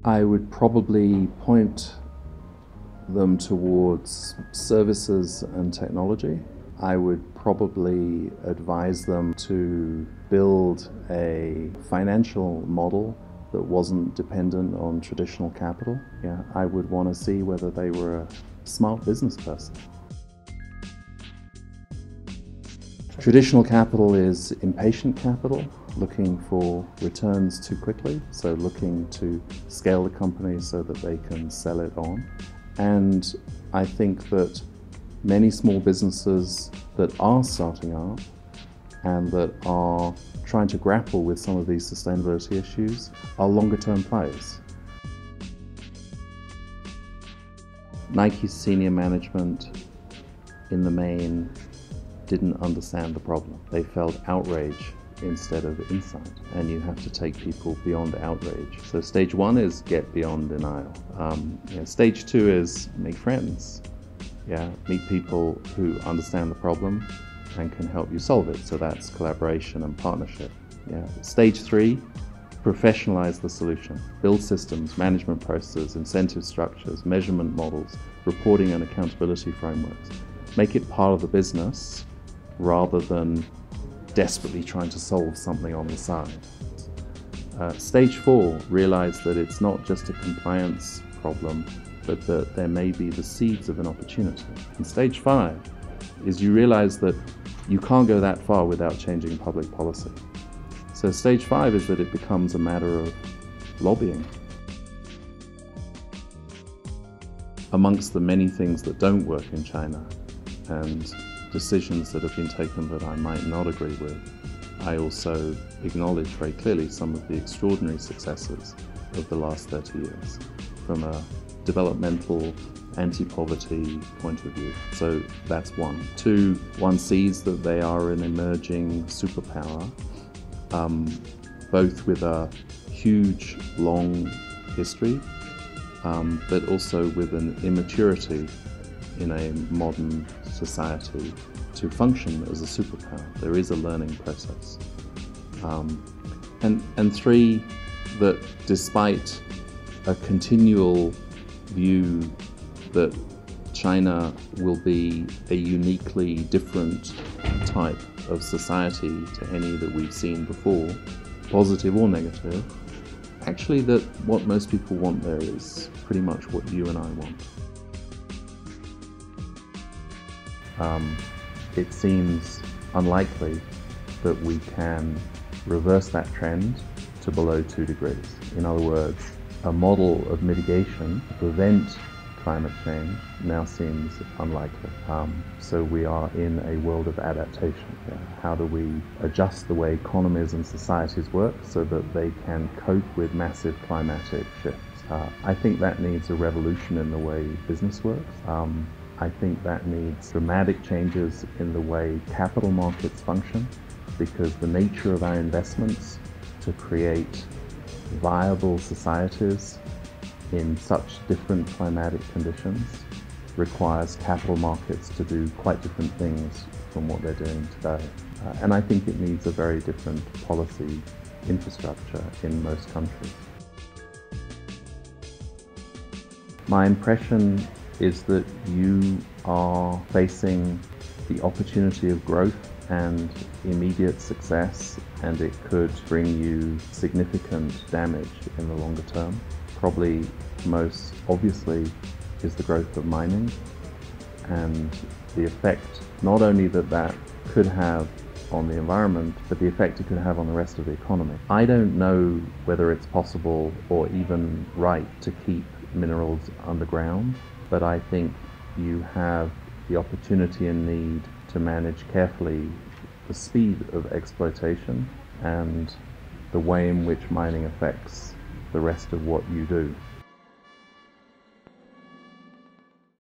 I would probably point them towards services and technology. I would probably advise them to build a financial model that wasn't dependent on traditional capital. Yeah, I would want to see whether they were a smart business person. Traditional capital is impatient capital, looking for returns too quickly, so looking to scale the company so that they can sell it on. And I think that many small businesses that are starting up and that are trying to grapple with some of these sustainability issues are longer term plays. Nike's senior management in the main didn't understand the problem. They felt outrage instead of insight, and you have to take people beyond outrage. So stage one is get beyond denial. Stage two is make friends. Meet people who understand the problem and can help you solve it. So that's collaboration and partnership. Stage three, professionalize the solution. Build systems, management processes, incentive structures, measurement models, reporting and accountability frameworks. Make it part of the business rather than desperately trying to solve something on the side. Stage four, realize that it's not just a compliance problem, but that there may be the seeds of an opportunity. And stage five is you realize that you can't go that far without changing public policy. So stage five is that it becomes a matter of lobbying. Amongst the many things that don't work in China and decisions that have been taken that I might not agree with, I also acknowledge very clearly some of the extraordinary successes of the last 30 years from a developmental anti-poverty point of view. So that's one. Two, one sees that they are an emerging superpower, both with a huge, long history, but also with an immaturity in a modern society to function as a superpower. There is a learning process. And three, that despite a continual view that China will be a uniquely different type of society to any that we've seen before, positive or negative, actually that what most people want there is pretty much what you and I want. It seems unlikely that we can reverse that trend to below 2 degrees. In other words, a model of mitigation to prevent climate change now seems unlikely. So we are in a world of adaptation. How do we adjust the way economies and societies work so that they can cope with massive climatic shifts? I think that needs a revolution in the way business works. I think that needs dramatic changes in the way capital markets function, because the nature of our investments to create viable societies in such different climatic conditions requires capital markets to do quite different things from what they're doing today. And I think it needs a very different policy infrastructure in most countries. My impression is that you are facing the opportunity of growth and immediate success, and it could bring you significant damage in the longer term. Probably most obviously is the growth of mining and the effect not only that that could have on the environment, but the effect it could have on the rest of the economy. I don't know whether it's possible or even right to keep minerals underground, but I think you have the opportunity and need to manage carefully the speed of exploitation and the way in which mining affects the rest of what you do.